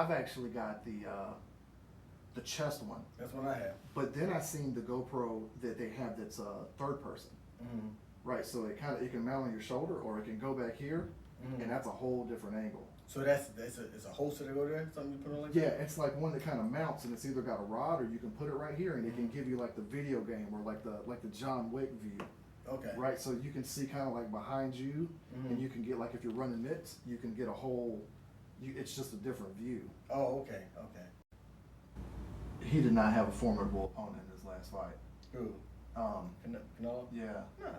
I've actually got the chest one. That's what I have. But then I seen the GoPro that they have that's third person. Mm-hmm. Right, so it can mount on your shoulder or it can go back here, Mm-hmm. and that's a whole different angle. So it's a holster to go there. Something you put on like Yeah, that? it's like one that kind of mounts, and it's either got a rod or you can put it right here, and it can give you like the video game or like the John Wick view. Okay. Right, so you can see kind of like behind you, and you can get like if you're running it, you can get a whole. It's just a different view. Oh, okay, okay. He did not have a formidable opponent in his last fight. Who? Canelo? Yeah. Nah,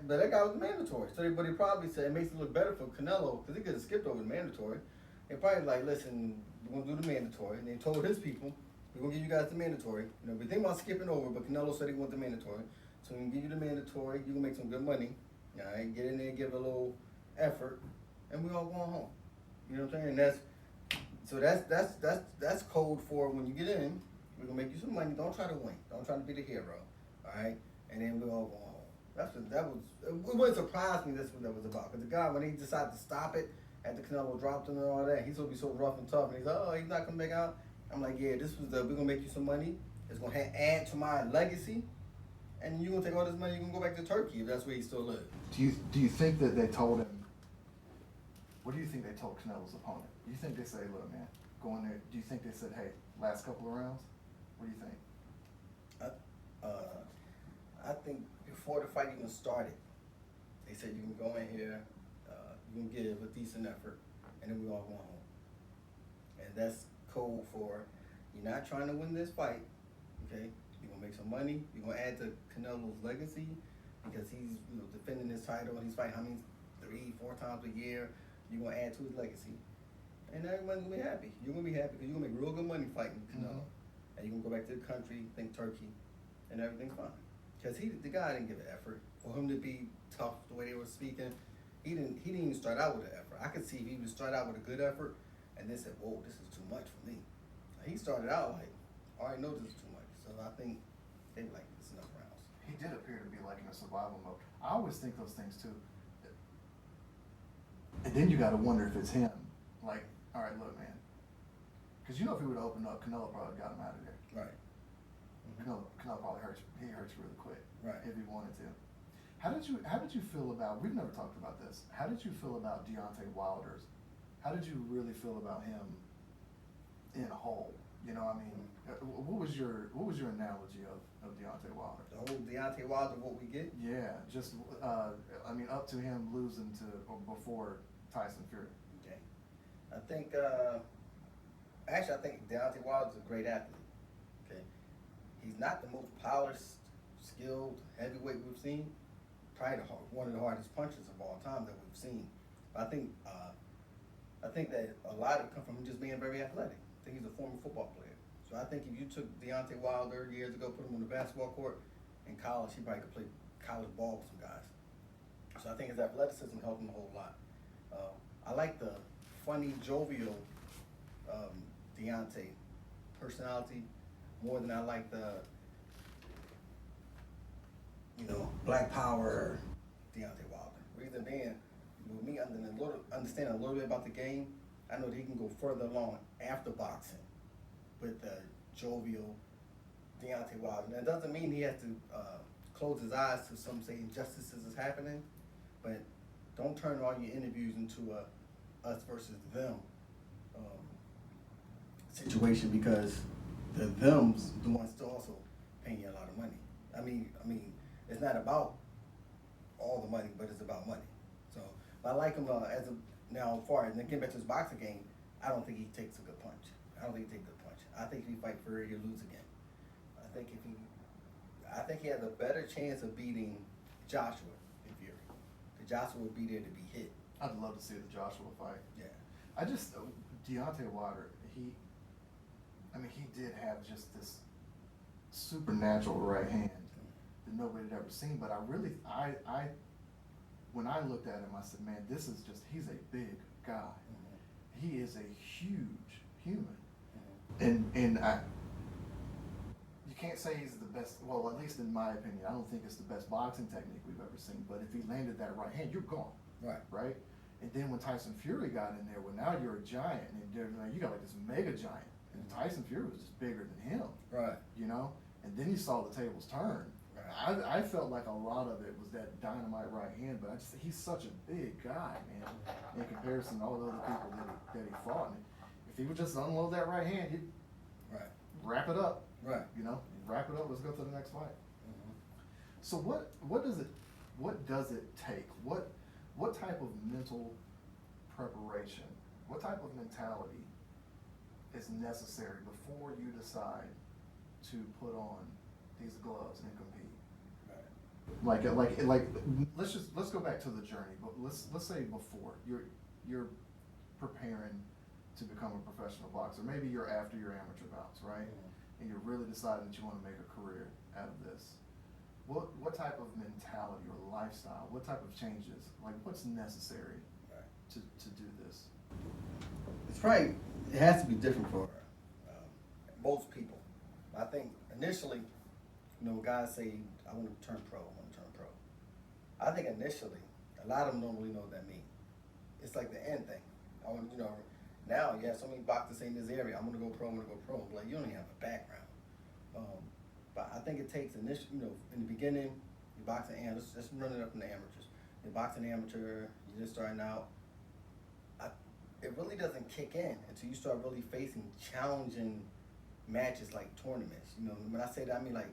but that guy was mandatory. So, but he probably said it makes it look better for Canelo because he could have skipped over the mandatory. They probably like, listen, we're gonna do the mandatory, and they told his people, we're gonna give you guys the mandatory. You know, we think about skipping over, but Canelo said he wanted the mandatory, so we can give you the mandatory. You can make some good money. All right, get in there, give it a little effort, and we all going home. You know what I'm saying? That's code for when you get in. We're gonna make you some money. Don't try to win. Don't try to be the hero. All right, and then we all go home. It wouldn't surprise me. That's what that was about. Because the guy, when he decided to stop it after Canelo dropped him and all that, he's gonna be so rough and tough. And he's like, oh, he's not gonna make out. I'm like, yeah, we're gonna make you some money. It's gonna add to my legacy, and you're gonna take all this money. You're gonna go back to Turkey if that's where he still lives. Do you think that they told him? What do you think they told Canelo's opponent? Do you think they say, look, man, go in there? Do you think they said, hey, last couple of rounds? What do you think? I think before the fight even started, they said you can go in here, you can give a decent effort, and then we all go home. And that's code for you're not trying to win this fight, okay? You're gonna make some money. You're gonna add to Canelo's legacy because he's defending his title and he's fighting how many 3-4 times a year. You're gonna add to his legacy, and everyone's gonna be happy. You're gonna be happy because you're gonna make real good money fighting Canelo, and you're gonna go back to the country, think Turkey, and everything's fine. Because the guy didn't give an effort for him to be tough the way they were speaking. He didn't even start out with an effort. I could see if he would start out with a good effort, and then said, "Whoa, this is too much for me." He started out like, "I already know this is too much," so I think they were like, "It's enough rounds." He did appear to be like in a survival mode. I always think those things too. And then you got to wonder if it's him. Like, all right, look, man. Because if he would have opened up, Canelo probably got him out of there. Right. Canelo probably hurts really quick. Right. If he wanted to. How did you feel about? We've never talked about this. How did you feel about Deontay Wilder's? How did you really feel about him in a whole? What was your analogy of Deontay Wilder? The whole Deontay Wilder, what we get? Yeah, just up to him losing to or before Tyson Fury. Okay. I think Deontay Wilder's a great athlete. Okay. He's not the most polished, skilled heavyweight we've seen. Probably one of the hardest punchers of all time that we've seen. But I think that a lot of it comes from him just being very athletic. I think he's a former football player. So I think if you took Deontay Wilder years ago, put him on the basketball court in college, he probably could play college ball with some guys. So I think his athleticism helped him a whole lot. I like the funny, jovial Deontay personality more than I like the Black Power Deontay Wilder. Reason being, with me understanding a little bit about the game, I know that he can go further along after boxing with the jovial Deontay Wilder. Now, it doesn't mean he has to close his eyes to some say injustices is happening, but don't turn all your interviews into a us versus them situation because the them's the ones still also paying you a lot of money. I mean, it's not about all the money, but it's about money. So I like him now far as getting back to his boxing game. I don't think he takes a good punch. I think if he fight Fury, he'll lose again. I think he has a better chance of beating Joshua than Fury. Because Joshua would be there to be hit. I'd love to see the Joshua fight. Yeah. Deontay Wilder, he did have just this supernatural right hand that nobody had ever seen. But when I looked at him, I said, man, he's a big guy. Mm-hmm. He is a huge human. Mm-hmm. And you can't say he's the best, well, at least in my opinion, I don't think it's the best boxing technique we've ever seen. But if he landed that right hand, you're gone. Right. Right? And then when Tyson Fury got in there, well, now you're a giant, and they're like, you got like this mega giant, and Tyson Fury was just bigger than him, Right. you know. And then you saw the tables turn. Right. I felt like a lot of it was that dynamite right hand, but he's such a big guy, man, in comparison to all the other people that he fought. And if he would just unload that right hand, he'd Right. wrap it up. Right. You know, wrap it up. Let's go to the next fight. Mm-hmm. So what does it take? What type of mental preparation? What type of mentality is necessary before you decide to put on these gloves and compete? Right. Like let's go back to the journey. But let's say before you're preparing to become a professional boxer. Maybe you're after your amateur bouts, right? Mm-hmm. And you're really deciding that you want to make a career out of this. What type of mentality or lifestyle? What type of changes? Like what's necessary Right. to do this? It's probably, it has to be different for most people. I think initially, guys say, I want to turn pro, I think initially, a lot of them don't really know what that means. It's like the end thing. I want, now you have so many boxers in this area, I'm going to go pro. I'm like, you don't even have a background. But I think it takes initial, in the beginning, you're boxing amateurs, let's run it up in the amateurs. You're boxing amateur, you're just starting out. It really doesn't kick in until you start really facing challenging matches like tournaments. When I say that, I mean like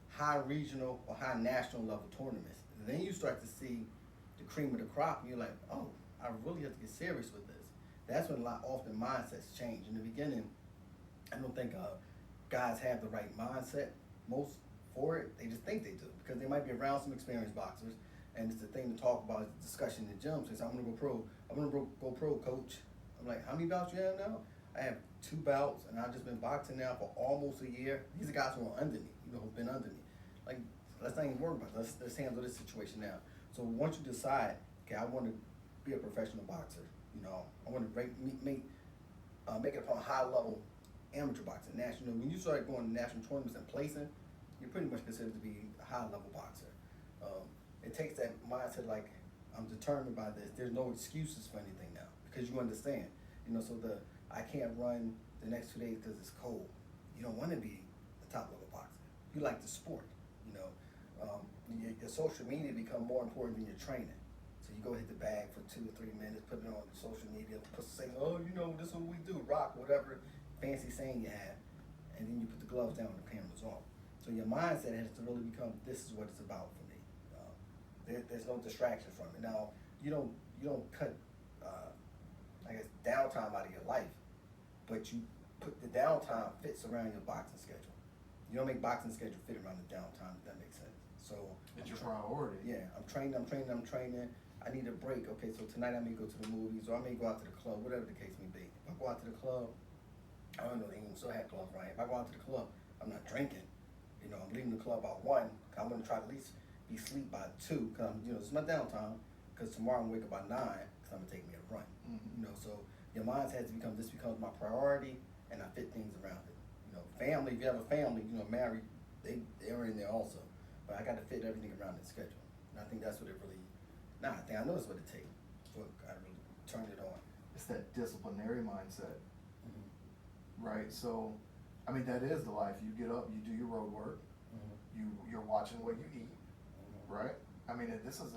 high regional or high national level tournaments. Then you start to see the cream of the crop, and you're like, oh, I really have to get serious with this. That's when often mindsets change. In the beginning, I don't think guys have the right mindset. Most for it, they just think they do because they might be around some experienced boxers, and it's the thing to talk about is the discussion in the gym. Says, I'm gonna go pro. I'm gonna go pro, coach. I'm like, how many bouts you have now? I have 2 bouts, and I've just been boxing now for almost a year. These are guys who are under me, who've been under me. Like, let's not even worry about it. Let's handle this situation now. So once you decide, okay, I want to be a professional boxer. I want to make it upon high level amateur boxing. National. When you start going to national tournaments and placing, you're pretty much considered to be a high level boxer. It takes that mindset like, I'm determined by this. There's no excuses for anything now because you understand. So I can't run the next 2 days because it's cold. You don't want to be a top level boxer. You like the sport. Your social media become more important than your training. So you go hit the bag for 2 or 3 minutes, put it on social media, say, oh, this is what we do, rock, whatever fancy saying you have, and then you put the gloves down and the camera's off. So your mindset has to really become, this is what it's about for me. There's no distraction from it. Now, you don't cut, downtime out of your life, but you put the downtime fits around your boxing schedule. You don't make boxing schedule fit around the downtime, if that makes sense. So it's your priority. Yeah, I'm training. I need a break. Okay, so tonight I may go to the movies or I may go out to the club, whatever the case may be. If I go out to the club, I don't know, they even still have clubs, right? If I go out to the club, I'm not drinking. I'm leaving the club by 1. I'm gonna try to at least be asleep by 2, cause it's my downtime. Cause tomorrow I'm gonna wake up by 9, cause I'm gonna take me a run. Mm-hmm. So your mind has to become, this becomes my priority, and I fit things around it. Family, if you have a family, married, they're in there also. But I got to fit everything around the schedule. And I think that's what it really, I know it's what it takes. But I really turned it on. It's that disciplinary mindset, Mm-hmm. right? So, that is the life. You get up, you do your road work, Mm-hmm. you're watching what you eat, Mm-hmm. right? This is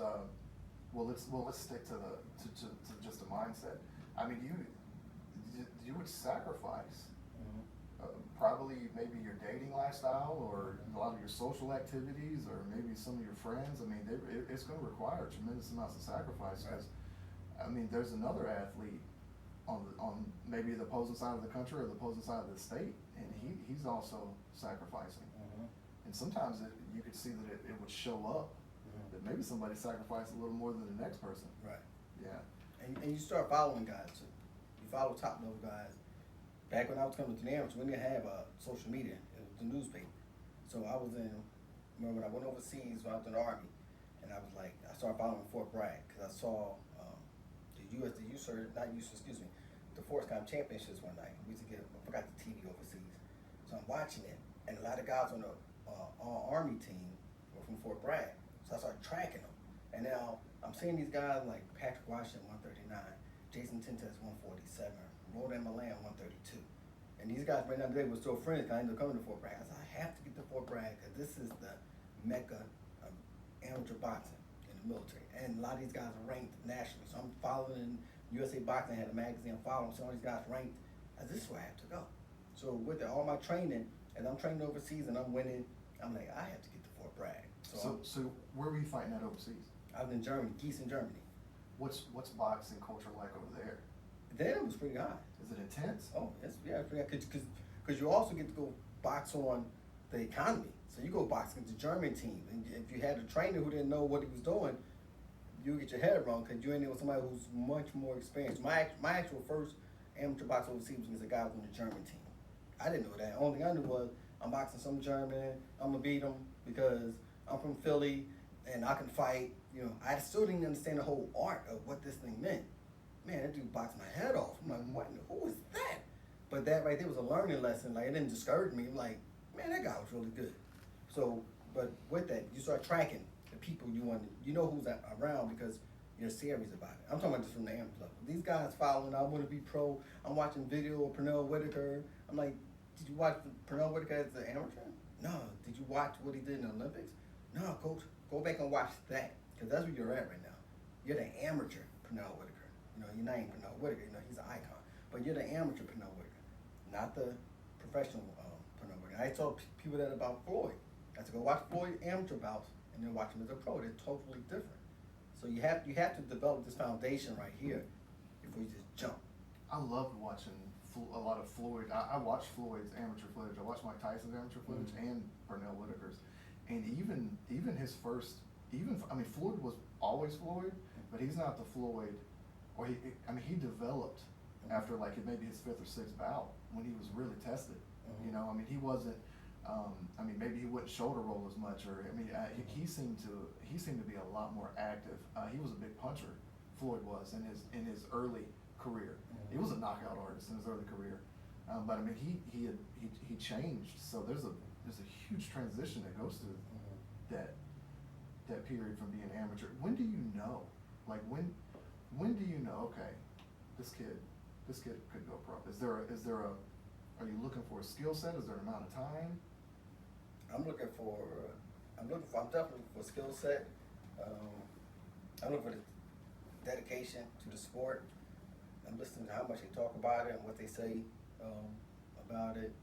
let's stick to just the mindset. You would sacrifice. Mm-hmm. Probably maybe your dating lifestyle or a lot of your social activities or maybe some of your friends. It's going to require tremendous amounts of sacrifice because, there's another athlete on maybe the opposing side of the country or the opposing side of the state, and he's also sacrificing. Mm-hmm. And sometimes you could see that it would show up that maybe somebody sacrificed a little more than the next person. Right. Yeah. And you start following guys too. You follow top level guys. Back when I was coming to the amateur, we didn't have social media. It was the newspaper. So remember when I went overseas when I was in the Army, and I started following Fort Bragg because I saw the Force Comp Championships one night. We used to I forgot the TV overseas. So I'm watching it, and a lot of guys on the Army team were from Fort Bragg. So I started tracking them. And now I'm seeing these guys like Patrick Washington 139, Jason Tentes 147, Rodan Milan 132. And these guys right now today were still friends. I ended up coming to Fort Bragg. I said, I have to get to Fort Bragg because this is the mecca of amateur boxing in the military. And a lot of these guys are ranked nationally. So I'm following USA Boxing, had a magazine, I'm following, so all these guys ranked. I said, this is where I have to go. So with all my training, as I'm training overseas and I'm winning, I'm like, I have to get to Fort Bragg. So where were you fighting at overseas? I was in Germany, Gießen, Germany. What's boxing culture like over there? Then it was pretty high. Is it intense? Oh, it's pretty high. Because you also get to go box on the economy. So you go box against the German team. And if you had a trainer who didn't know what he was doing, you would get your head wrong because you're in there with somebody who's much more experienced. My actual first amateur box overseas was against a guy who was on the German team. I didn't know that. Only thing I knew was I'm boxing some German. I'm going to beat him because I'm from Philly and I can fight. You know, I still didn't understand the whole art of what this thing meant. Man, that dude boxed my head off. I'm like, what? Who is that? But that right there was a learning lesson. Like, it didn't discourage me. I'm like, man, that guy was really good. So, but with that, you start tracking the people you want. You know who's around because you're serious about it. I'm talking about just from the amateur level. These guys following, I want to be pro. I'm watching video of Pernell Whitaker. I'm like, did you watch Pernell Whitaker as an amateur? No. Did you watch what he did in the Olympics? No, coach. Go back and watch that because that's where you're at right now. You're the amateur Pernell Whitaker. You know, you're not even Pernell Whitaker. You know, he's an icon. But you're the amateur Pernell Whitaker, not the professional Pernell Whitaker. I told people that about Floyd. I said, go watch Floyd amateur bouts and then watch him as a pro. They're totally different. So you have to develop this foundation right here before you just jump. I loved watching a lot of Floyd. I watched Floyd's amateur footage. I watched Mike Tyson's amateur footage and Pernell Whitaker's. And even his first, Floyd was always Floyd, but he's not the Floyd. Or he developed after like maybe his fifth or sixth bout when he was really tested. You know, he wasn't. Maybe he wouldn't shoulder roll as much, or he seemed to be a lot more active. He was a big puncher. Floyd was in his early career. He was a knockout artist in his early career, but he changed. So there's a huge transition that goes through that period from being amateur. When do you know? Like when do you know? Okay, this kid could go pro. Are you looking for a skill set? Is there an amount of time? I'm definitely looking for a skill set. I'm looking for the dedication to the sport. I'm listening to how much they talk about it and what they say about it.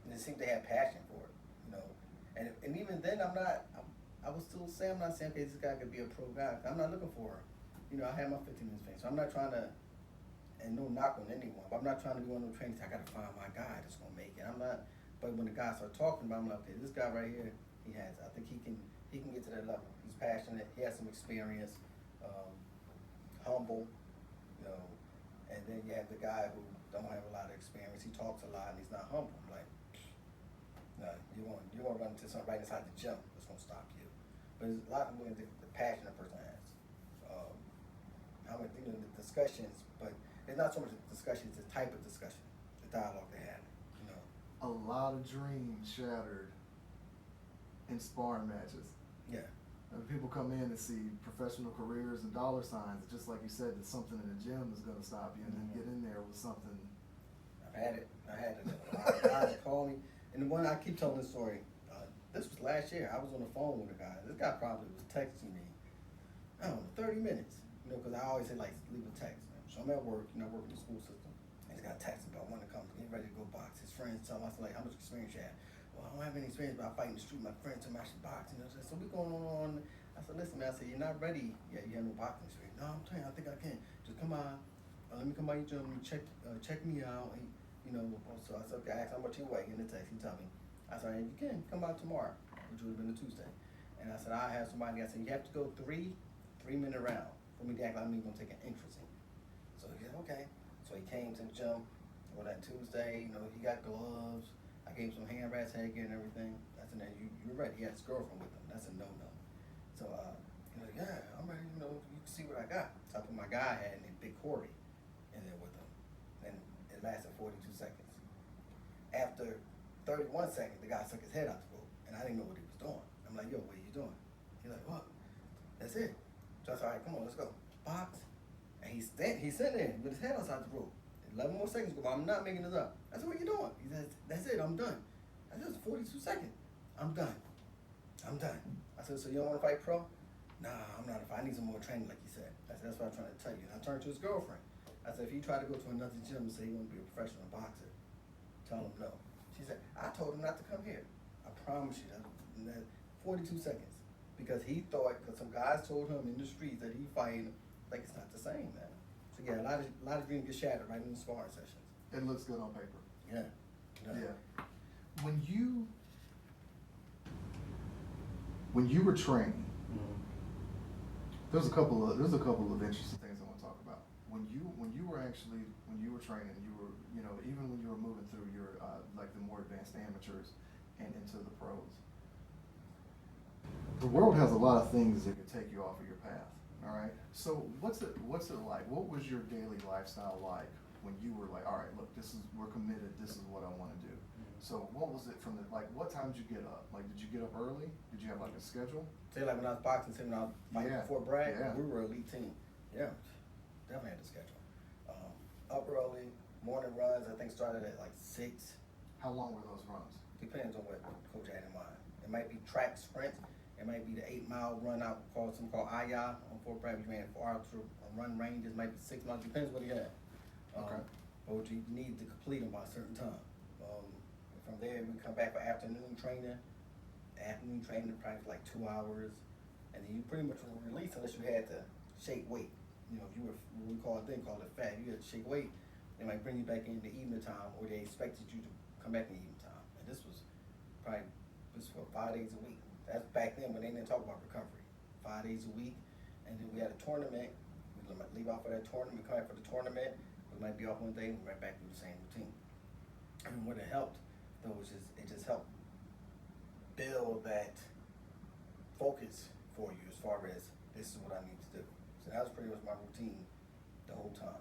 And it seems they have passion for it, you know. And even then, I would still say I'm not saying, okay, this guy could be a pro guy. I'm not looking for, you know, I have my 15 minutes fame, so I'm not trying to. And no knock on anyone, but I'm not trying to be one of those trainers. I gotta find my guy that's gonna make it. I'm not. But when the guys start talking about him, I'm like, okay, this guy right here, I think he can get to that level. He's passionate. He has some experience, humble, you know. And then you have the guy who don't have a lot of experience. He talks a lot and he's not humble. I'm like, no, you want to run into something right inside the gym that's gonna stop you. But there's a lot of the passion a person has. How many the discussions, but it's not so much a discussion, it's the type of discussion, the dialogue they had, you know. A lot of dreams shattered in sparring matches. Yeah. People come in to see professional careers and dollar signs. Just like you said, that something in the gym is going to stop you, and then get in there with something. I had it. Guys call me, and the one I keep telling this story. This was last year. I was on the phone with a guy. This guy probably was texting me. I don't know, 30 minutes. You know, because I always say, like, leave a text. So I'm at work, you know, working in the school system. And he's got a text about wanting to come, getting ready to go box. His friends tell him, I said, like, how much experience you have? Well, I don't have any experience, but I fight in the street. My friends tell me I should box. You know, so we going on. I said, listen, man, I said, you're not ready yet. You have no boxing experience. No, I'm telling you, I think I can. Just come on. Let me come by your gym. Check me out. And, you know, so I said, okay, I asked how much you weigh in the text. He told me. I said, you can come by tomorrow, which would have been a Tuesday. And I said, I have somebody. I said, you have to go three-minute round for me to act like I'm even gonna take an interest in. So he said, okay. So he came to the gym on that Tuesday, you know, he got gloves. I gave him some hand rats, headgear and everything. I said, now you're ready. He had his girlfriend with him. That's a no-no. So he's like, yeah, I'm ready, you know, you can see what I got. So I put my guy hat and a big Corey in there with him. And it lasted 42 seconds. After 31 seconds, the guy took his head out the boat, and I didn't know what he was doing. I'm like, yo, what are you doing? He's like, what? That's it. So I said, all right, come on, let's go. Box. And he's sitting there with his head outside the rope. 11 more seconds go by. I'm not making this up. I said, what you doing? He says, that's it, I'm done. I said, it's 42 seconds. I'm done. I said, so you don't want to fight pro? Nah, I'm not. I need some more training, like you said. I said, that's what I'm trying to tell you. And I turned to his girlfriend. I said, if you try to go to another gym and say you want to be a professional boxer, tell him no. She said, I told him not to come here. I promise you that 42 seconds. Because he thought, because some guys told him in the streets that he fighting, like it's not the same, man. So yeah, a lot of dreams get shattered right in the sparring sessions. It looks good on paper. Yeah. Yeah. When you were training, there's a couple of interesting things I want to talk about. When you were training, even when you were moving through your like the more advanced amateurs and into the pros, the world has a lot of things that could take you off of your path. All right. So what's it like? What was your daily lifestyle like when you were like, all right, look, we're committed. This is what I want to do. So what was it from what time did you get up? Like, did you get up early? Did you have like a schedule? Say like when I was boxing, say when I was fighting before Brad, Yeah. we were an elite team. Yeah, definitely had the schedule. Up early, morning runs, I think started at like 6. How long were those runs? Depends on what coach had in mind. It might be track sprints. It might be the 8-mile run out called Aya on Fort Bragg. We ran 4 hours to run ranges, might be 6 miles, depends what he had. Okay. But you need to complete them by a certain time. From there, we come back for afternoon training. Afternoon training probably like 2 hours. And then you pretty much were released unless you had to shake weight. You know, if you were what we called it fat, you had to shake weight, they might bring you back in the evening time, or they expected you to come back in the evening time. And this was probably for 5 days a week. That's back then when they didn't talk about recovery. 5 days a week. And then we had a tournament. We might leave out for that tournament, we come back for the tournament. We might be off one day and we're right back to the same routine. And what it helped, though, was it just helped build that focus for you as far as this is what I need to do. So that was pretty much my routine the whole time.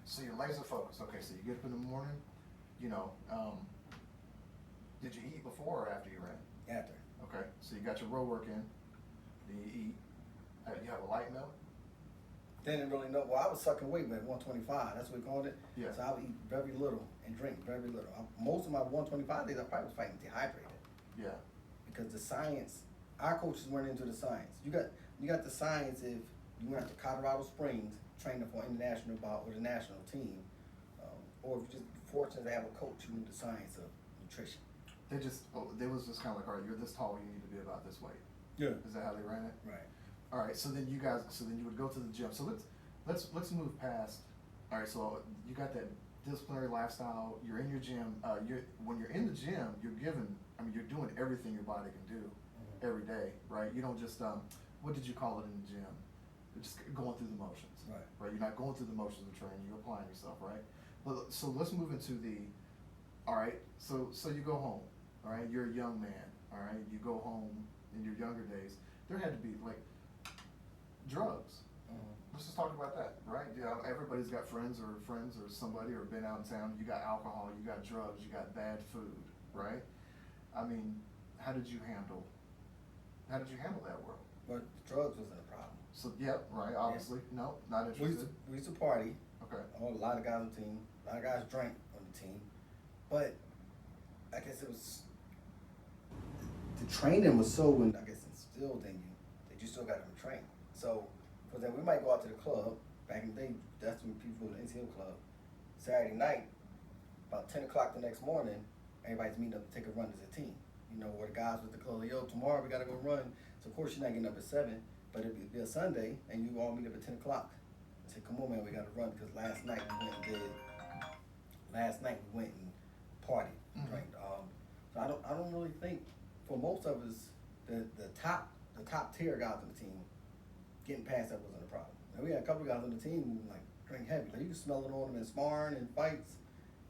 So you're laser focused. Okay, so you get up in the morning, did you eat before or after you ran? After. Okay, so you got your row work in, then you eat. You have a light meal? Didn't really know. Well, I was sucking weight at 125. That's what we called it. Yeah. So I would eat very little and drink very little. Most of my 125 days, I probably was fighting dehydrated. Yeah. Because the science, our coaches weren't into the science. You got the science if you went to Colorado Springs training for an international bout with a national team, or if you're just fortunate to have a coach who knew the science of nutrition. They was just kind of like, all right, you're this tall, you need to be about this weight. Yeah. Is that how they ran it? Right. All right, so then you would go to the gym. So let's move past. All right, so you got that disciplinary lifestyle. You're in your gym. When you're in the gym, you're doing everything your body can do every day, right? You don't just what did you call it in the gym? You're just going through the motions, right? You're not going through the motions of training. You're applying yourself, right? So let's move into all right. So you go home, all right. You're a young man, all right. You go home in your younger days. There had to be like drugs. Let's just talk about that, right? Everybody's got friends or somebody or been out in town. You got alcohol, you got drugs, you got bad food, right? I mean, how did you handle that world? But drugs wasn't a problem. So, yeah, right, obviously. Yeah. No, not interested. We used to party. Okay. A lot of guys on the team. A lot of guys drank on the team. But I guess it was, the training was so, instilled in you that you still got to train. So, for then we might go out to the club. Back in the day, that's when people go to the NCO club. Saturday night, about 10 o'clock the next morning, everybody's meeting up to take a run as a team. Where the guys with the club, yo, tomorrow we got to go run. So, of course, you're not getting up at 7, but it'd be a Sunday, and you all meet up at 10 o'clock. I said, come on, man, we got to run, because last night we went and partied, drank. So I don't really think, for most of us, the top tier guys on the team, getting past that wasn't a problem. And we had a couple of guys on the team who drink heavy. Like, you can smell it on them in sparring and fights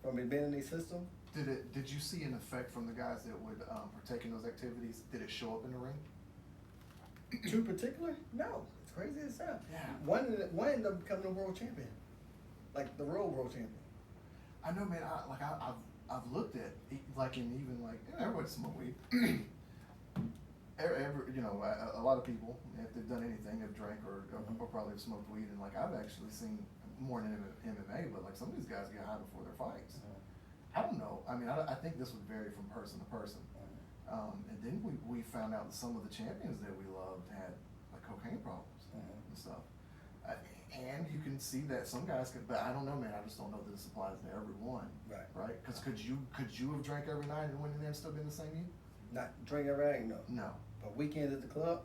from it being in their system. Did you see an effect from the guys that would partake in those activities? Did it show up in the ring? Two particular? No. It's crazy as hell. Yeah. One ended up becoming a world champion. Like the real world champion. I know, man. I've looked at everybody smoke weed, you know, a lot of people, if they've done anything, have drank or probably have smoked weed, and like I've actually seen more in MMA, but like some of these guys get high before their fights. I don't know. I mean, I think this would vary from person to person. And then we found out that some of the champions that we loved had like cocaine problems and stuff. And you can see that some guys could, but I don't know, man. I just don't know that this applies to everyone. Right? Because could you have drank every night and went in there and still been the same you? Not drink every night, no. No. But weekends at the club,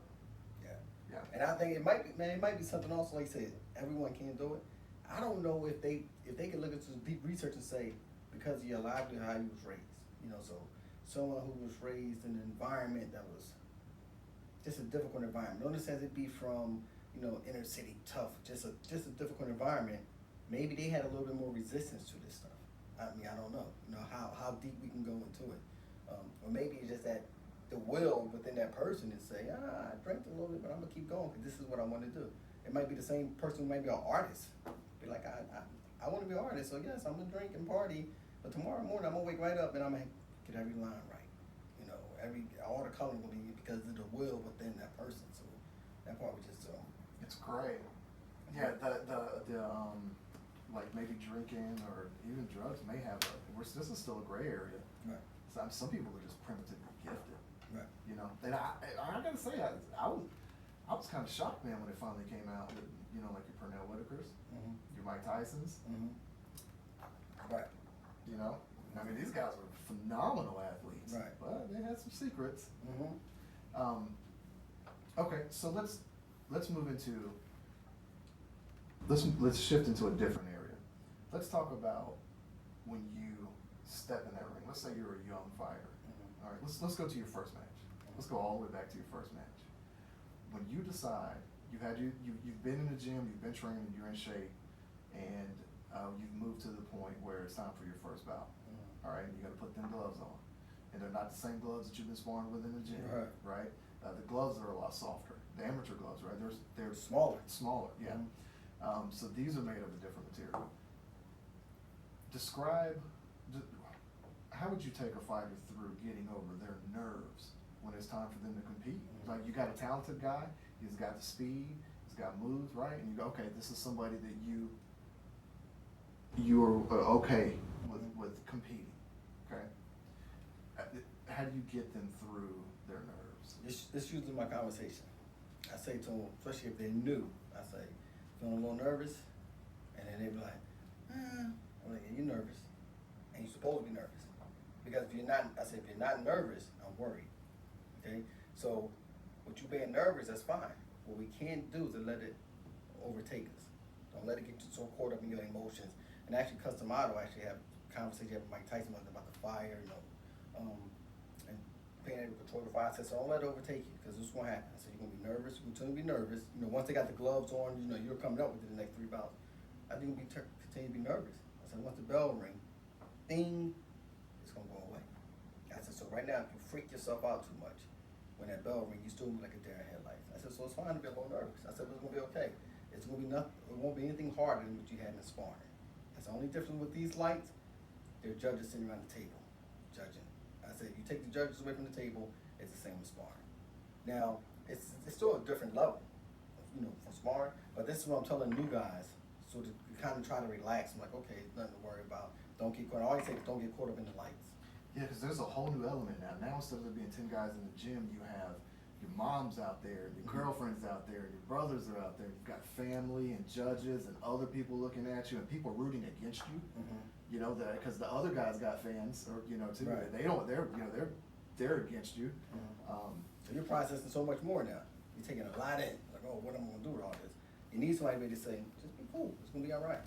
yeah. And I think it might be something else. Like you said, everyone can't do it. I don't know if they can look into some deep research and say because of your livelihood, how you was raised. You know, so someone who was raised in an environment that was just a difficult environment. Don't necessarily be from, you know, inner city tough, just a difficult environment. Maybe they had a little bit more resistance to this stuff. I mean, I don't know. You know how deep we can go into it, or maybe it's just that the will within that person is say, I drank a little bit, but I'm gonna keep going because this is what I want to do. It might be the same person who might be an artist. Be like, I want to be an artist, so yes, I'm gonna drink and party, but tomorrow morning I'm gonna wake right up and I'm gonna get every line right. You know, all the coloring will be because of the will within that person. So that part was just It's great. Yeah, the like maybe drinking or even drugs may have this is still a gray area. Right. Some people are just primitively gifted. Right. You know, and I gotta say, I was kind of shocked, man, when it finally came out with, you know, like your Pernell Whitakers, your Mike Tysons. Right. You know, I mean, these guys were phenomenal athletes. Right. But they had some secrets. Okay, so let's move into let's shift into a different area. Let's talk about when you step in that ring. Let's say you're a young fighter. All right, let's go to your first match. Let's go all the way back to your first match. When you decide you've been in the gym, you've been training, you're in shape, and you've moved to the point where it's time for your first bout. All right, you got to put them gloves on, and they're not the same gloves that you've been sparring with in the gym, right? The gloves are a lot softer. The amateur gloves, right? They're smaller. Smaller, yeah. So these are made of a different material. How would you take a fighter through getting over their nerves when it's time for them to compete? Like, you got a talented guy, he's got the speed, he's got moves, right? And you go, okay, this is somebody that you're okay with competing, okay? How do you get them through their nerves? This usually my conversation. I say to them, especially if they're new, I say, feeling a little nervous? And then they be like, I'm like, yeah, you're nervous. And you're supposed to be nervous. Because if you're not nervous, I'm worried. Okay? So, with you being nervous, that's fine. What we can't do is to let it overtake us. Don't let it get you so caught up in your emotions. And actually, Custom Auto actually have a conversation with Mike Tyson about the fire, you know, and being able to control the fire. I said, so don't let it overtake you, because this is what happens. I said, you're going to be nervous, you're going to be nervous. You know, once they got the gloves on, you know, you're coming up with it the next 3 bouts. I think you'll continue to be nervous. I said, once the bell ring, ding, it's going to go away. I said, so right now, if you freak yourself out too much, when that bell ring, you still be like a deer in headlights. I said, so it's fine to be a little nervous. I said, but it's going to be okay. It's going to be nothing. It won't be anything harder than what you had in sparring. That's the only difference with these lights. They're judges sitting around the table, judging. I said, you take the judges away from the table, it's the same as sparring. Now, it's still a different level, you know, from sparring. But this is what I'm telling new guys, so to kind of try to relax. I'm like, okay, nothing to worry about. Don't get caught. I always say, don't get caught up in the lights. Yeah, because there's a whole new element now. Now, instead of there being 10 guys in the gym, you have your mom's out there, your girlfriend's out there, your brothers are out there. You've got family and judges and other people looking at you and people rooting against you. You know, that because the other guys got fans, or you know, too. Right. They don't. They're against you. So you're processing so much more now. You're taking a lot in. Like, oh, what am I gonna do with all this? You need somebody to say, just be cool. It's gonna be all right.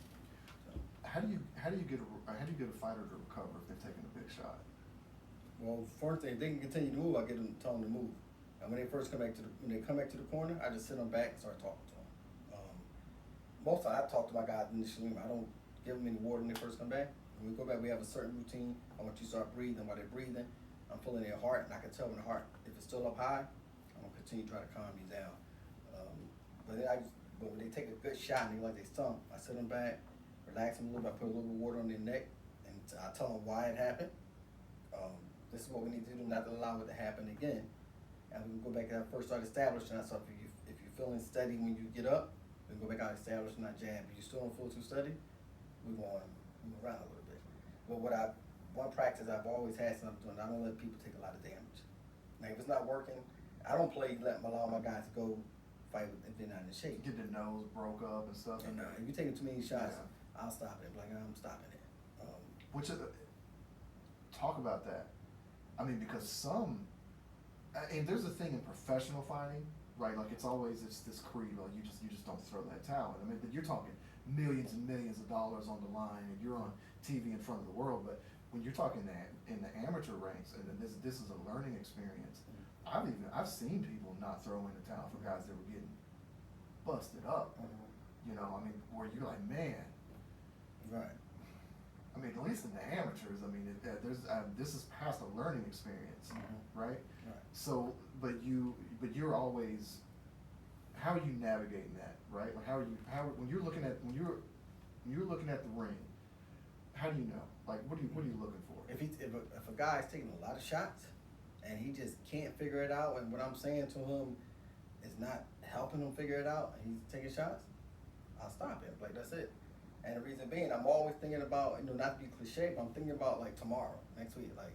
So. How do you get a fighter to recover if they're taking a big shot? Well, first thing, if they can continue to move, I tell them to move. And when they come back to the corner, I just sit them back and start talking to them. Most of the time, I talk to my guys initially. I don't give them any water when they first come back. When we go back, we have a certain routine. I want you to start breathing. While they're breathing, I'm feeling their heart, and I can tell when the heart, if it's still up high, I'm gonna continue to try to calm you down. But when they take a good shot and they like they stump, I sit them back, relax them a little bit, I put a little bit of water on their neck, and I tell them why it happened. This is what we need to do not to allow it to happen again. and we can go back to that first start establishing ourselves. If you're feeling steady when you get up, we can go back out establishing our jab. If you're still on full too steady, we want to move around a little bit. But one practice I've always had since I'm doing, I don't let people take a lot of damage. Now if it's not working, I don't allow my guys to go fight if they're not in shape. Get their nose broke up and stuff. And if you're taking too many shots, I'll stop it. Like, I'm stopping it. Talk about that. I mean, because and there's a thing in professional fighting, right? Like it's this creed, like you just don't throw that towel in. I mean, but you're talking millions and millions of dollars on the line, and you're on TV in front of the world. But when you're talking that in the amateur ranks, and this is a learning experience. I've seen people not throw in the towel for guys that were getting busted up. You know, I mean, where you're like, man. Right. I mean, at least in the amateurs, I mean, this is past a learning experience, right? Right. So, but you're always, how are you navigating that, right? Like, when you're looking at the ring, how do you know? Like, what are you looking for? If a guy's taking a lot of shots and he just can't figure it out, and what I'm saying to him is not helping him figure it out, and he's taking shots, I'll stop him. Like, that's it. And the reason being, I'm always thinking about, not to be cliche, but I'm thinking about like tomorrow, next week. Like,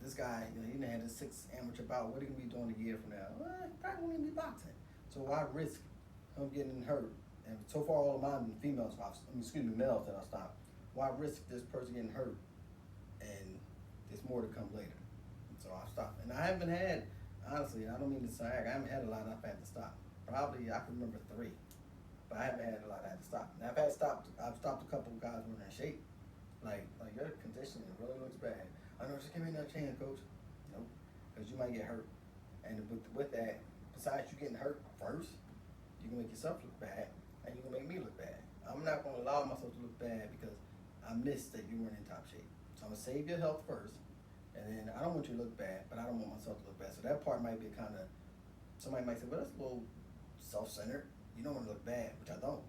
this guy, he had his 6th amateur bout. What are he gonna be doing a year from now? Well, he probably won't even be boxing. So why risk him getting hurt? And so far, all of mine males that I stopped. Why risk this person getting hurt? And there's more to come later. And so I stopped. And I haven't had, honestly, I don't mean to sag, I haven't had a lot I've had to stop. Probably, I can remember 3. But I haven't had a lot I had to stop. And I've stopped a couple of guys when they're in shape. Like your conditioning really looks bad. I know, just give me another chance, coach. Nope, because you might get hurt. And with that, besides you getting hurt first, you can make yourself look bad, and you can make me look bad. I'm not going to allow myself to look bad because I missed that you weren't in top shape. So I'm going to save your health first, and then I don't want you to look bad, but I don't want myself to look bad. So that part might be kind of, somebody might say, well, that's a little self-centered. You don't want to look bad, which I don't.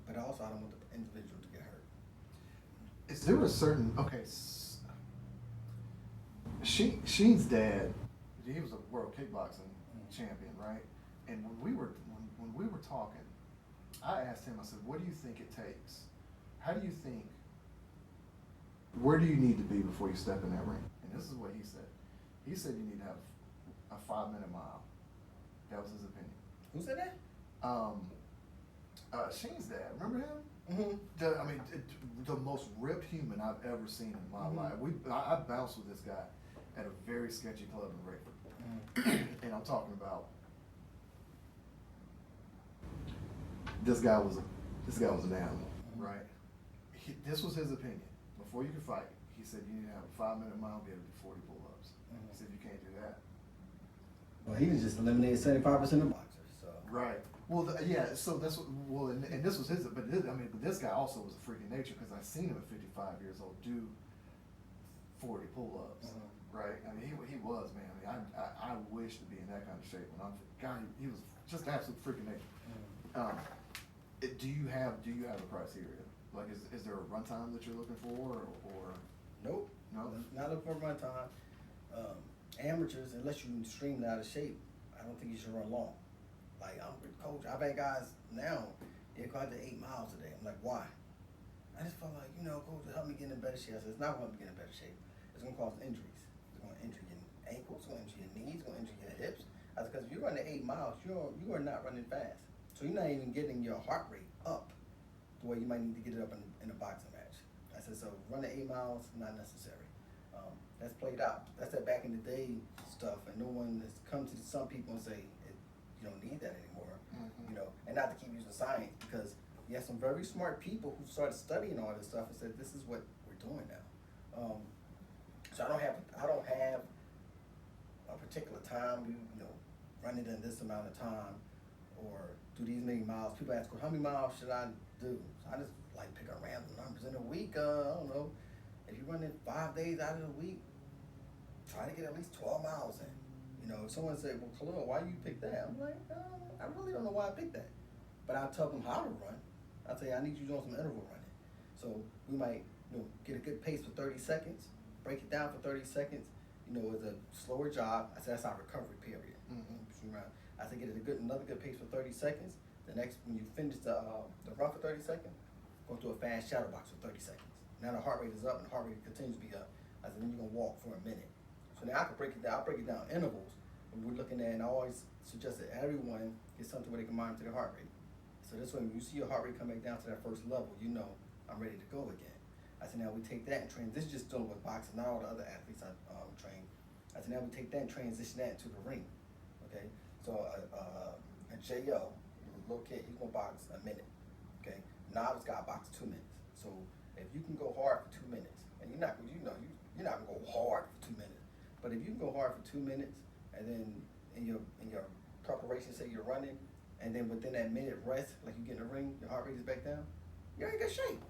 But also, I don't want the individual to get hurt. Is there a certain, Sheen's dad, he was a world kickboxing champion, right? And when we were talking, I asked him, I said, what do you think it takes? Where do you need to be before you step in that ring? And this is what he said. He said you need to have a 5-minute mile. That was his opinion. Who said that? Sheen's dad, remember him? Mm-hmm. The most ripped human I've ever seen in my life. I bounced with this guy at a very sketchy club in Rayford. And I'm talking about, this guy was an animal, right? This was his opinion. Before you could fight, he said you need to have a 5-minute mile, be able to do 40 pull-ups. He said you can't do that. Well, he just eliminated 75% of boxers. So. Right. Well, so that's what. Well, and this was his. But this guy also was a freak of nature because I seen him at 55 years old do 40 pull-ups. Right. I mean, he was, man. I mean, I wish to be in that kind of shape when he was just an absolute freak of nature. Do you have a criteria? Like, is there a runtime that you're looking for, or? Nope. No. Not looking for a runtime. Amateurs, unless you're extremely out of shape, I don't think you should run long. Like, I'm a coach. I've had guys now, they go out to 8 miles a day. I'm like, why? I just felt like, coach, help me get in better shape. I said, it's not going to get in better shape. It's going to cause injuries. It's going to injure your ankles, it's going to injure your knees, it's going to injure your hips. I said, because if you're running 8 miles, you are not running fast. So you're not even getting your heart rate up the way you might need to get it up in a boxing match. I said, so running 8 miles, not necessary. That's played out. That's that back in the day stuff, and no one has come to some people and say, you don't need that anymore, and not to keep using science, because you have some very smart people who started studying all this stuff and said, this is what we're doing now. So I don't have a particular time, run it in this amount of time, or do these many miles. People ask, well, how many miles should I do? So I just like pick a random numbers. In a week, I don't know, if you're running 5 days out of the week, try to get at least 12 miles in. If someone said, well, Khalil, why you pick that? I'm like, I really don't know why I picked that. But I'll tell them how to run. I'll tell you, I need you doing some interval running. So we might, get a good pace for 30 seconds, break it down for 30 seconds, it's a slower jog. I said that's our recovery period. Mm-hmm. I said get it another good pace for 30 seconds. The next, when you finish the run for 30 seconds, go through a fast shadow box for 30 seconds. Now the heart rate is up and the heart rate continues to be up. I said, then you're gonna walk for a minute. So now I can break it down. I'll break it down in intervals. And we're looking at, and I always suggest that everyone get something where they can monitor their heart rate. So this way, when you see your heart rate come back down to that first level, you know I'm ready to go again. I said, now we take that and train. This is just dealing with boxing, not all the other athletes I train. I said, now we take that and transition that into the ring. Okay, so a JO, a little kid, he's gonna box a minute. Okay, novice guy box 2 minutes. So if you can go hard for 2 minutes, and you're not gonna go hard for 2 minutes, but if you can go hard for 2 minutes, and then in your preparation, say you're running, and then within that minute rest, like you get in the ring, your heart rate is back down, you're in good shape.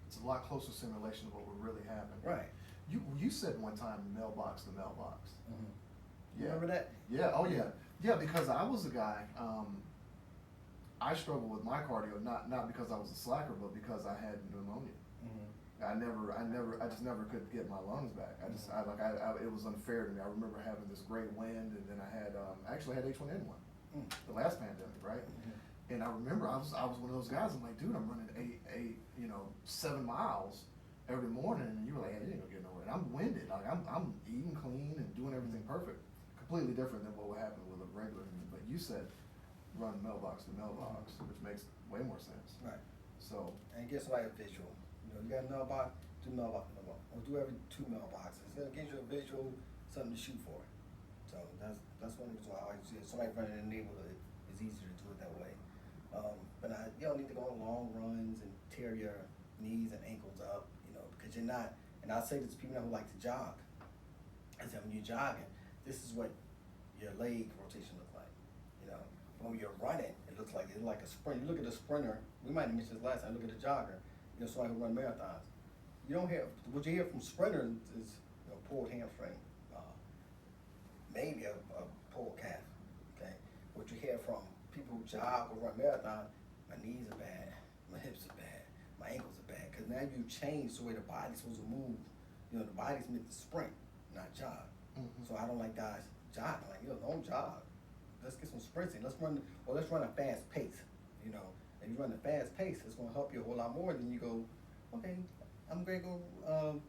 It's a lot closer simulation of what would really happen. Right. You said one time mailbox to mailbox. Mm-hmm. Yeah. Remember that? Yeah. Oh yeah. Yeah, because I was a guy. I struggled with my cardio not because I was a slacker, but because I had pneumonia. Mm-hmm. I just never could get my lungs back. It was unfair to me. I remember having this great wind, and then I actually had H1N1, the last pandemic, right? Mm-hmm. And I remember I was one of those guys. I'm like, dude, I'm running 7 miles every morning, and you were like, hey, you ain't gonna get nowhere. And I'm winded. Like I'm eating clean and doing everything perfect. Completely different than what would happen with a regular. But you said run mailbox to mailbox, which makes way more sense. Right. So. And it gives somebody a visual. You got a mailbox, do mailbox to mailbox. Or do every 2 mailboxes. It gives you a visual, something to shoot for. So that's one reason why I always see it. Somebody running in the neighborhood, it's easier to do it that way. But you don't need to go on long runs and tear your knees and ankles up, because you're not. And I say this to people who like to jog. I said, when you're jogging, this is what your leg rotation looks like. When you're running, it looks like a sprint. You look at a sprinter. We might have mentioned this last time. Look at a jogger. Somebody who run marathons. You don't hear what you hear from sprinters is pulled hamstring, maybe a pulled calf. Okay, what you hear from people who jog or run marathon, my knees are bad, my hips are bad, my ankles are bad. Because now you change the way the body's supposed to move. The body's meant to sprint, not jog. Mm-hmm. So I don't like guys jogging. Like, don't jog. Let's get some sprints in. Let's run a fast pace. If you run a fast pace, it's going to help you a whole lot more than you go, okay, I'm going to go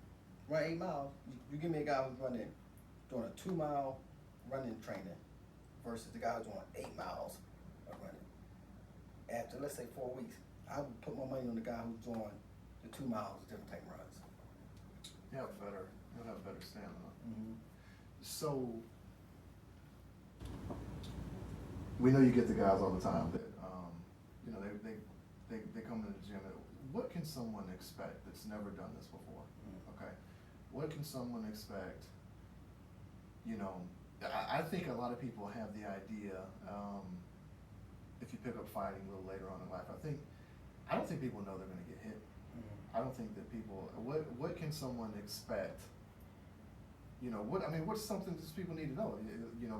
run 8 miles. You give me a guy who's doing a 2 mile running training versus the guy who's doing 8 miles of running. After, let's say, 4 weeks, I would put more money on the guy who's doing the 2 miles, different type runs. You'll have better stamina. Mm-hmm. So, we know you get the guys all the time that, they come into the gym. What can someone expect that's never done this before? Mm-hmm. Okay. What can someone expect? I think a lot of people have the idea, if you pick up fighting a little later on in life, I don't think people know they're going to get hit. Mm-hmm. I don't think that what can someone expect? What's something that people need to know,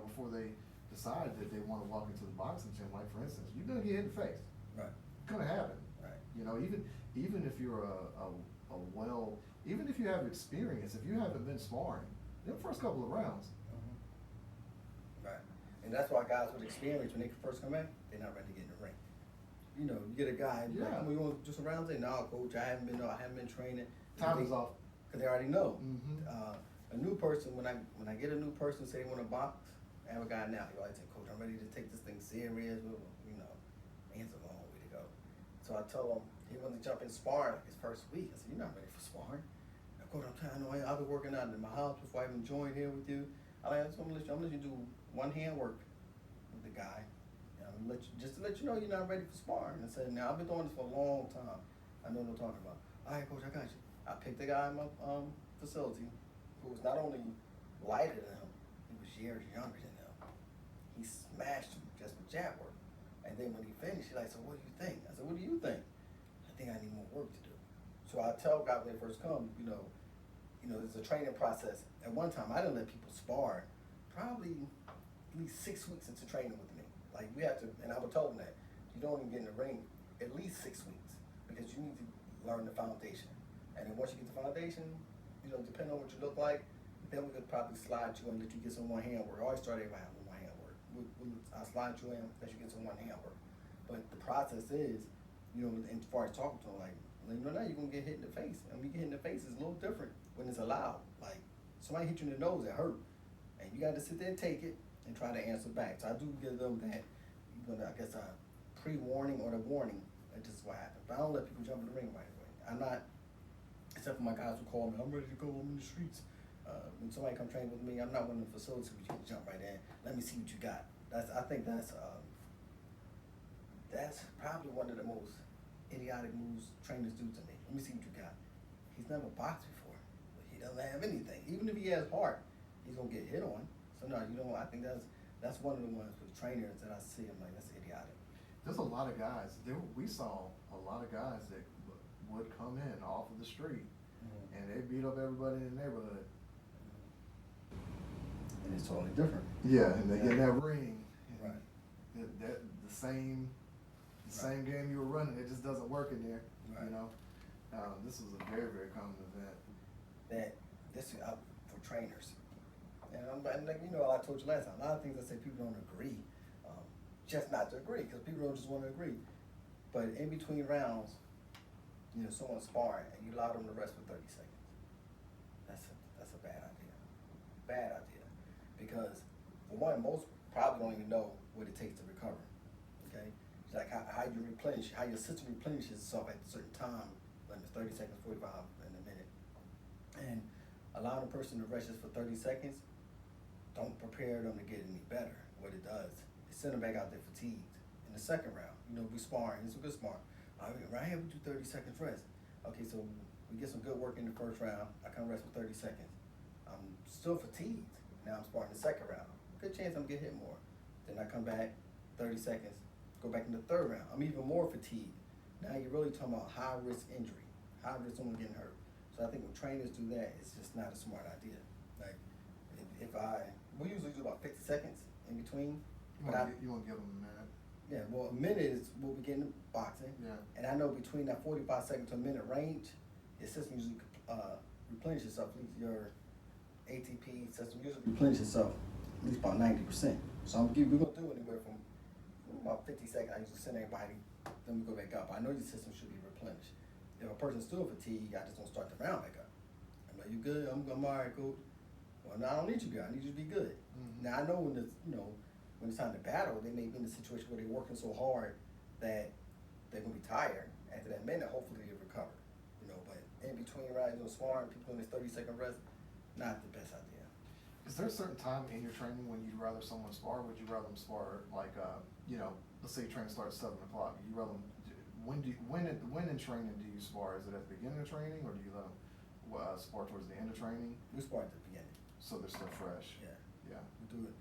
before they decide that they want to walk into the boxing gym? Like, for instance, you're going to get hit in the face. Right. It's going to happen. Right. Even if you're even if you have experience, if you haven't been sparring, the first couple of rounds. Mm-hmm. Right. And that's why guys with experience, when they first come in, they're not ready to get in the ring. You get a guy, like, you want to do some rounds? No, coach, I haven't been training. Time is off. Because they already know. Mm-hmm. A new person, when I get a new person, say they want to box, I have a guy now, he always say, coach, I'm ready to take this thing serious. It's a long way to go. So I told him, he wanted to jump in sparring like his first week. I said, you're not ready for sparring. Coach, I'm trying to know, I've been working out in my house before I even joined here with you. I'm going to let you do one hand work with the guy. Just to let you know you're not ready for sparring. I said, now I've been doing this for a long time. I know what I'm talking about. All right, coach, I got you. I picked the guy in my facility who was not only lighter than him, he was years younger than him. He smashed him just with jab work. And then when he finished, he's like, so what do you think? I said, what do you think? I think I need more work to do. So I tell guys when they first come, it's a training process. At one time, I didn't let people spar probably at least 6 weeks into training with me. Like, we have to, and I would tell them that, you don't even get in the ring at least 6 weeks because you need to learn the foundation. And then once you get the foundation, depending on what you look like, Then we could probably slide you and let you get some one hand work. I always start everybody out with one hand work. I'll slide you in, let you get some one hand work. But the process is, you know, as far as talking to them, like, you know, now you're gonna get hit in the face. And when you get hit in the face, it's a little different when it's allowed. Like, somebody hit you in the nose, it hurt. And you got to sit there and take it and try to answer back. So I do give them that, you know, I guess a pre-warning or the warning that this is what happened. But I don't let people jump in the ring right away. I'm not, except for my guys who call me, I'm ready to go, I'm in the streets. When somebody come train with me, I'm not one of the facilities where you can jump right in. Let me see what you got. I think that's probably one of the most idiotic moves trainers do to me. Let me see what you got. He's never boxed before, but he doesn't have anything. Even if he has heart, he's gonna get hit on. So no, you know, I think that's one of the ones with trainers that I see. I'm like, that's idiotic. There's a lot of guys. We saw a lot of guys that would come in off of the street, and they beat up everybody in the neighborhood. And it's totally different. Yeah, and they get in that ring. Right. The same game you were running, it just doesn't work in there. Right. You know, this was a very, very common event. That this is out for trainers. And like, you know, I told you last time, a lot of things I say people don't agree, just not to agree, because people don't just want to agree. But in between rounds, you know, someone's sparring and you allow them to rest for 30 seconds. That's a bad idea. Bad idea. Because for one, most probably don't even know what it takes to recover. Okay? It's like how you replenish, how your system replenishes itself at a certain time, like 30 seconds, 45 in a minute. And allowing a person to rest just for 30 seconds don't prepare them to get any better. What it does, it send them back out there fatigued. In the second round, you know, we sparring, it's a good sparring. Right here we do 30 seconds rest. Okay, so we get some good work in the first round. I come rest for 30 seconds. I'm still fatigued. Now I'm sparring the second round. Good chance I'm gonna get hit more. Then I come back, 30 seconds, go back in the third round. I'm even more fatigued. Now you're really talking about high risk injury, high risk someone getting hurt. So I think when trainers do that, it's just not a smart idea. Like, we usually do about 50 seconds in between. You want to give them a minute. Yeah, well, a minute is what we get in boxing. Yeah. And I know between that 45 second to a minute range, your system usually replenishes itself. At least your ATP system usually replenishes itself at least about 90%. So we're gonna do anywhere from about 50 seconds. I usually send everybody, then we go back up. I know your system should be replenished. If a person's still fatigued, I just don't start the round back up. I'm like, you good? I'm all right, coach. Well, no, I don't need you good. I need you to be good. Mm-hmm. Now I know when it's time to battle, they may be in a situation where they're working so hard that they're gonna be tired. After that minute, hopefully they recover. You know, but in between rounds, sparring, people in this 30-second rest, not the best idea. Is there a certain time in your training when you'd rather someone spar? Would you rather them spar like, let's say your training starts at 7 o'clock. You rather them, when in training do you spar? Is it at the beginning of training, or do you let them spar towards the end of training? We spar at the beginning. So they're still fresh. Yeah. Yeah. We do it.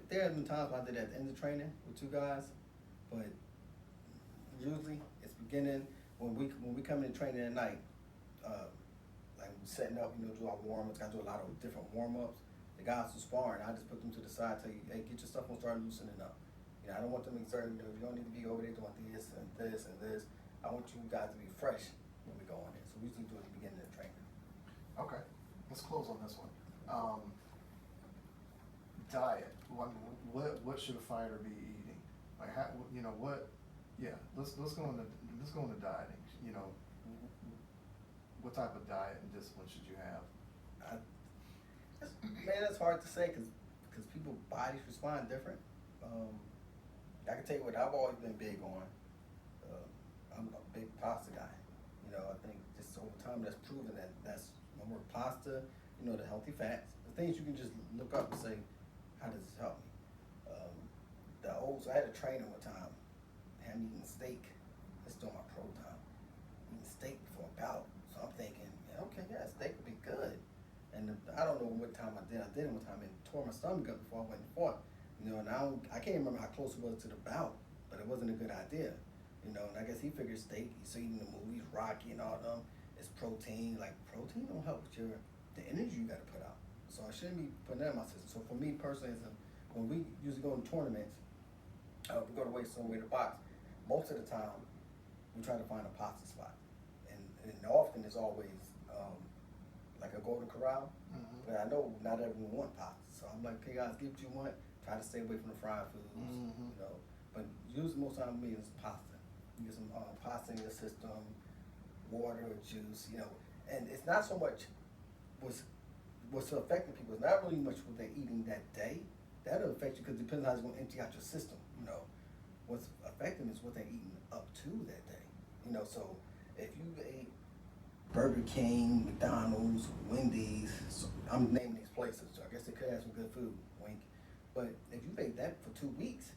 There have been times when I did it at the end of training with 2 guys, but usually it's beginning when we come in training at night. Like we're setting up, do our warm-ups. Got to do a lot of different warm-ups. The guys who sparring, I just put them to the side, tell you, hey, get your stuff and start loosening up. I don't want them exerting. You don't need to be over there doing this and this and this. I want you guys to be fresh when we go in there. So we usually do it at the beginning of the training. Okay, let's close on this one. Diet. What should a fighter be eating? Like, how, what? Yeah, let's go into dieting. What type of diet and discipline should you have? Man, that's hard to say because people's bodies respond different. I can tell you what I've always been big on. I'm a big pasta guy. I think just over time that's proven that's more pasta. The healthy fats, the things you can just look up and say, how does this help me? So I had a trainer one time, had me eating steak. It's during my pro time. Eating steak before a bout. So I'm thinking, okay, yeah, steak would be good. And I don't know what time I did. I did it one time and tore my stomach up before I went and fought. And I can't remember how close it was to the bout, but it wasn't a good idea. And I guess he figured steak, he's seen in the movies, Rocky and all them, it's protein. Like, protein don't help with the energy you gotta put out. So I shouldn't be putting that in my system. So for me personally, when we usually go in tournaments, we go to weight somewhere to box, most of the time, we try to find a pasta spot. And often it's always like a Golden Corral. But I know not everyone want pasta, so I'm like, okay, guys, get what you want. Try to stay away from the fried foods, you know. But usually most time me is pasta. You get some pasta in your system, water or juice, you know. And it's not so much what's affecting people. It's not really much what they're eating that day. That'll affect you because it depends how it's going to empty out your system, you know. What's affecting is what they're eating up to that day, you know. So if you ate Burger King, McDonald's, Wendy's, so I'm naming these places, so I guess they could have some good food, wink. But if you ate that for 2 weeks,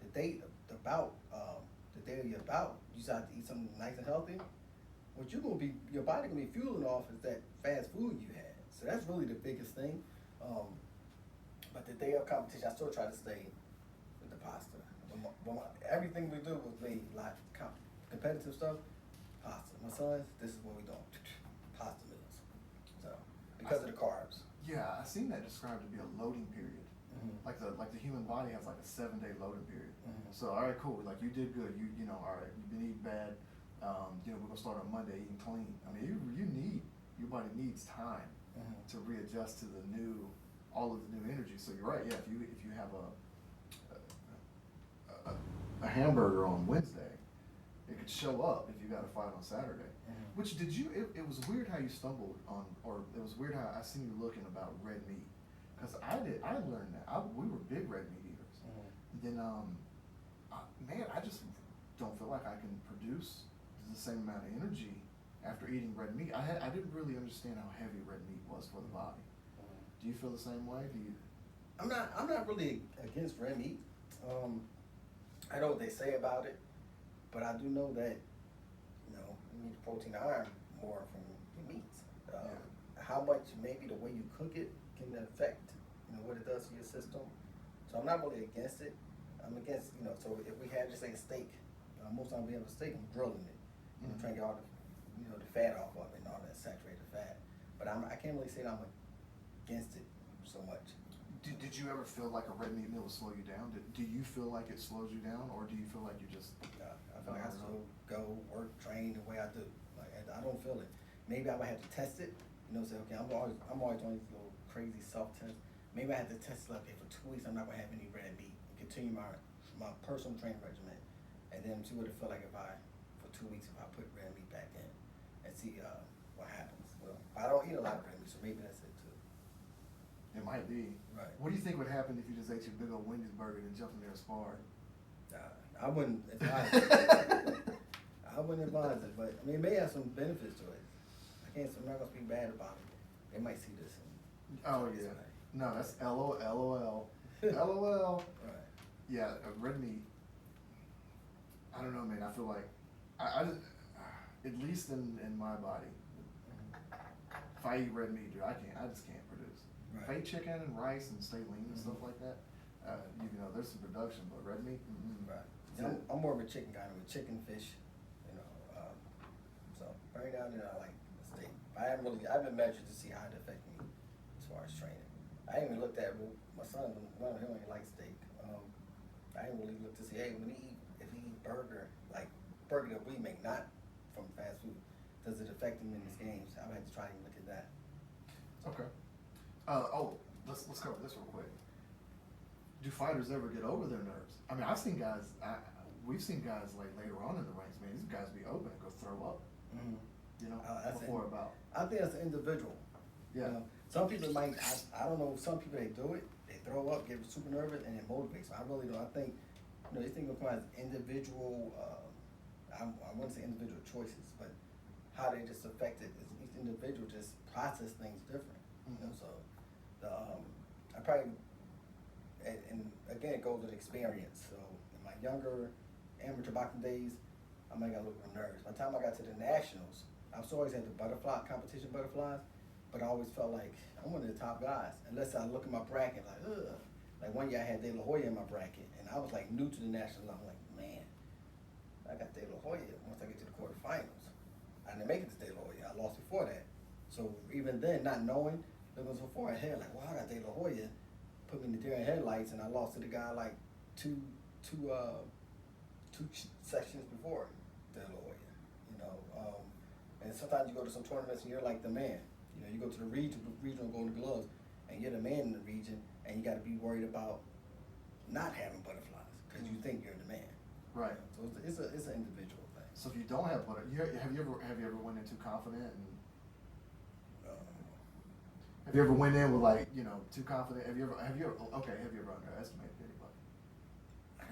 the day about you're about, you decide to eat something nice and healthy, what you're gonna be, your body gonna be fueling off is that fast food you had. So that's really the biggest thing. But the day of competition, I still try to stay with the pasta. Everything we do was made like competitive stuff, pasta. My sons, this is what we do, pasta meals. So because of the carbs. Yeah, I seen that described to be a loading period. Like the human body has like a 7-day loading period. So all right, cool. Like you did good. You know, all right. You've been eating bad. You know, we're gonna start on Monday eating clean. I mean, your body needs time to readjust to all of the new energy. So you're right. Yeah, if you have a hamburger on Wednesday, it could show up if you got a fight on Saturday. Which it was weird how you stumbled on, or it was weird how I seen you looking about red meat. Because I learned that. We were big red meat eaters. Then, man, I just don't feel like I can produce the same amount of energy after eating red meat. I didn't really understand how heavy red meat was for the body. Do you feel the same way? I'm not really against red meat. I know what they say about it, but I do know that, you know, you need protein and iron more from the meats. How much, maybe the way you cook it can affect, you know, what it does to your system. So I'm not really against it. I'm against, you know, so if we had just like a steak, most times we have a steak, I'm grilling it, you know, trying to get all the, you know, the fat off of it and all that saturated fat. But I can't really say that I'm against it so much. Did you ever feel like a red meat meal would slow you down? Do you feel like it slows you down, or do you feel like you just? I feel like I still go work, train the way I do. Like I don't feel it. Maybe I would have to test it. You know, say okay, I'm always doing these little crazy self tests. Maybe I have to test it. Okay, for 2 weeks I'm not gonna have any red meat. And continue my personal training regimen, and then see what it feel like if for 2 weeks if I put red meat back in, and see what happens. Well, I don't eat a lot of red meat, so maybe that's it too. It might be. Right. What do you think would happen if you just ate your big old Wendy's burger and jumped in there and sparred? I wouldn't advise it. I wouldn't advise it, but I mean, it may have some benefits to it. I'm not gonna speak bad about it. They might see this. Oh yeah. No, that's LOL. LOL. Right. Yeah, red meat. I don't know, man. I feel like I just, at least in my body, if I eat red meat, dude, I just can't produce. Right. If I eat chicken and rice and stay lean and stuff like that, you know, there's some production, but red meat. Right. Yeah, I'm more of a chicken guy, with chicken, fish, you know. So right now, I like steak. I haven't measured to see how it affects me as far as training. I ain't even looked at my son. One of him only likes steak. I ain't really looked to see, hey, if he eat burger that we make, not from fast food, does it affect him in his games? I would have to try and look at that. Okay. Let's cover this real quick. Do fighters ever get over their nerves? I mean, we've seen guys like later on in the ranks, man, these guys be open and go throw up. You know, before about. I think that's an individual. Yeah. You know, some people might, I don't know, some people they do it, they throw up, get super nervous, and it motivates. So I really don't. I think, you know, these things require individual, I wouldn't say individual choices, but how they just affect it. Each individual just process things different. You know, so I probably, and again, it goes with experience. So in my younger amateur boxing days, I might got a little nervous. By the time I got to the nationals, I was always had the competition butterflies, but I always felt like I'm one of the top guys. Unless I look at my bracket, like, ugh. Like one year I had De La Hoya in my bracket, and I was like new to the nationals. I'm like, man, I got De La Hoya once I get to the quarterfinals. I didn't make it to De La Hoya. I lost before that. So even then, not knowing, looking so far ahead, like, wow, I got De La Hoya, put me in the deer in headlights, and I lost to the guy like two sections before De La Hoya. You know, and sometimes you go to some tournaments and you're like the man. You know, you go to the regional Golden Gloves, and you're the man in the region, and you got to be worried about not having butterflies because you think you're the man. Right. You know? So it's an individual thing. So if you don't have have you ever went in too confident and have you ever went in with like, you know, too confident? Have you ever underestimated anybody? I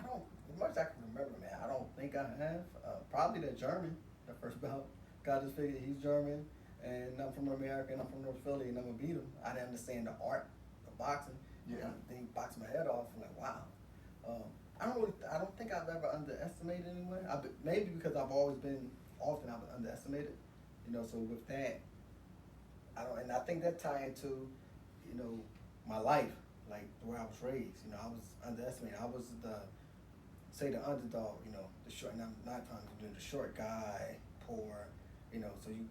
don't, as much as I can remember, man, I don't think I have. Probably that German, that first bout. God just figured he's German, and I'm from America, and I'm from North Philly, and I'm gonna beat him. I didn't understand the art of boxing. Yeah. Then he boxed my head off. I'm like, wow. I don't think I've ever underestimated anyone. Maybe because I've underestimated. You know, so with that, and I think that tie into, you know, my life, like the way I was raised. You know, I was underestimated. I was the underdog. You know, the short. And I'm not trying to do the short guy, poor. You know, so you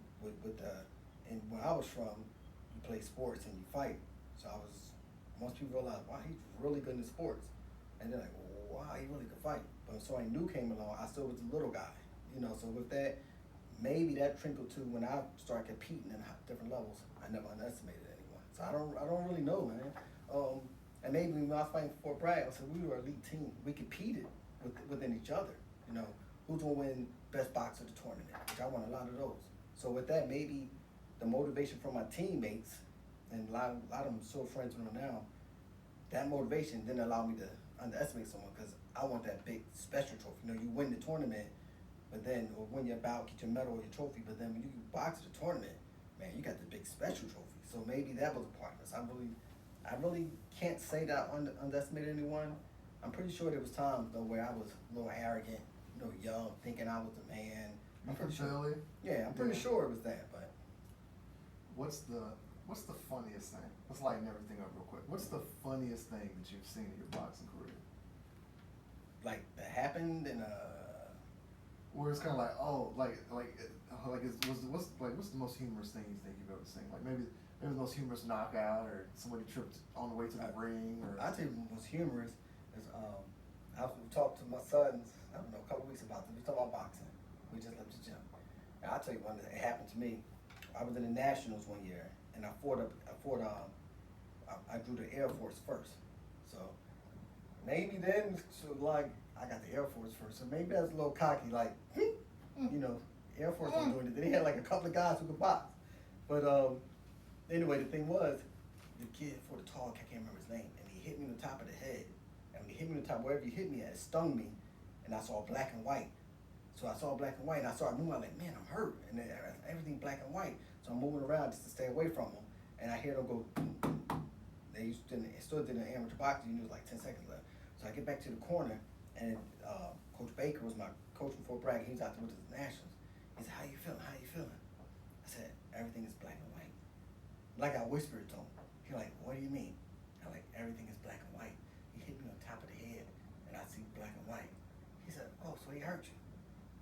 and where I was from, you play sports and you fight. So once people realized, wow, he's really good in sports, and they're like, wow, he really could fight. But so I knew came along, I still was a little guy. You know, so with that, maybe that trickled to when I started competing in different levels. I never underestimated anyone. So I don't really know, man. And maybe when I was fighting for Fort Bragg, I said we were an elite team. We competed within each other. You know, who's gonna win best boxer of the tournament? Which I won a lot of those. So with that, maybe the motivation from my teammates, and a lot of them still friends with them now, that motivation didn't allow me to underestimate someone because I want that big special trophy. You know, you win the tournament, but then, or win your bout, get your medal or your trophy, but then when you box at the tournament, man, you got the big special trophy. So maybe that was a part of this. I really can't say that I underestimated anyone. I'm pretty sure there was times though where I was a little arrogant, you know, young, thinking I was the man. I'm pretty sure. Yeah, I'm pretty sure it was that. But what's the funniest thing? Let's lighten everything up real quick. What's the funniest thing that you've seen in your boxing career? Like that happened in where it's kind of like, oh, what's the most humorous thing you think you've ever seen? Like maybe the most humorous knockout, or somebody tripped on the way to the ring, or. I tell you what's humorous is I talked to my sons, I don't know, a couple weeks about this. We talked about boxing. We just left the gym. And I'll tell you one that happened to me. I was in the Nationals one year, and I drew the Air Force first. So maybe then, I got the Air Force first. So maybe that's a little cocky, like, you know, Air Force was doing it. They had like a couple of guys who could box. But anyway, the thing was, the kid for the tall, I can't remember his name, and he hit me in the top of the head. And when he hit me in the top, wherever he hit me at, it stung me, and I saw black and white. So I saw black and white, and I started moving. I'm like, man, I'm hurt, and then everything black and white. So I'm moving around just to stay away from them, and I hear them go. They still did an amateur boxing. It was like 10 seconds left. So I get back to the corner, and Coach Baker was my coach from Fort Bragg. He was out there with the Nationals. He said, "How you feeling? How you feeling?" I said, "Everything is black and white." Like I whispered to him. He's like, "What do you mean?" I'm like, "Everything is black and white." He hit me on top of the head, and I see black and white. He said, "Oh, so he hurt you?"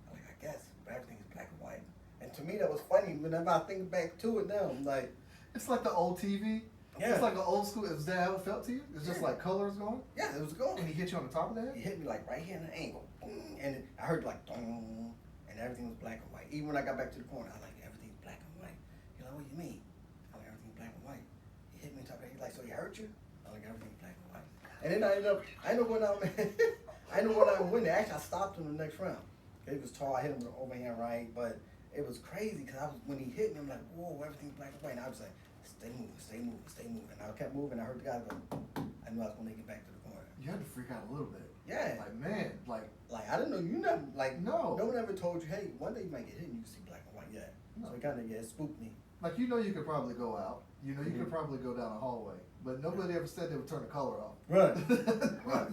I'm like, "I guess, but everything is black and white." And to me, that was funny. Whenever I think back to it now, I'm like, it's like the old TV. Yeah. It's like an old school. Is that how it felt to you? It's just like colors going? Yeah, it was going. And he hit you on the top of the head? He hit me like right here in the angle. And I heard like, dong, and everything was black and white. Even when I got back to the corner, I was like, everything's black and white. He's like, what do you mean? I'm like, everything's black and white. He hit me on top of the head. He's like, so he hurt you? I'm like, everything's black and white. And then I ended up when I win. Actually, I stopped him in the next round. He was tall. I hit him with an overhand right, but it was crazy because when he hit me, I'm like, whoa, everything's black and white. And I was like, stay moving, stay moving, stay moving. And I kept moving. I heard the guy go. I knew I was gonna make it back to the corner. You had to freak out a little bit. Yeah. Like, man, like I didn't know. You never no one ever told you, hey, one day you might get hit and you can see black and white. Yeah. No. So it kind of it spooked me. Like you could probably go out. You could probably go down a hallway, but nobody ever said they would turn the color off. Right. Right.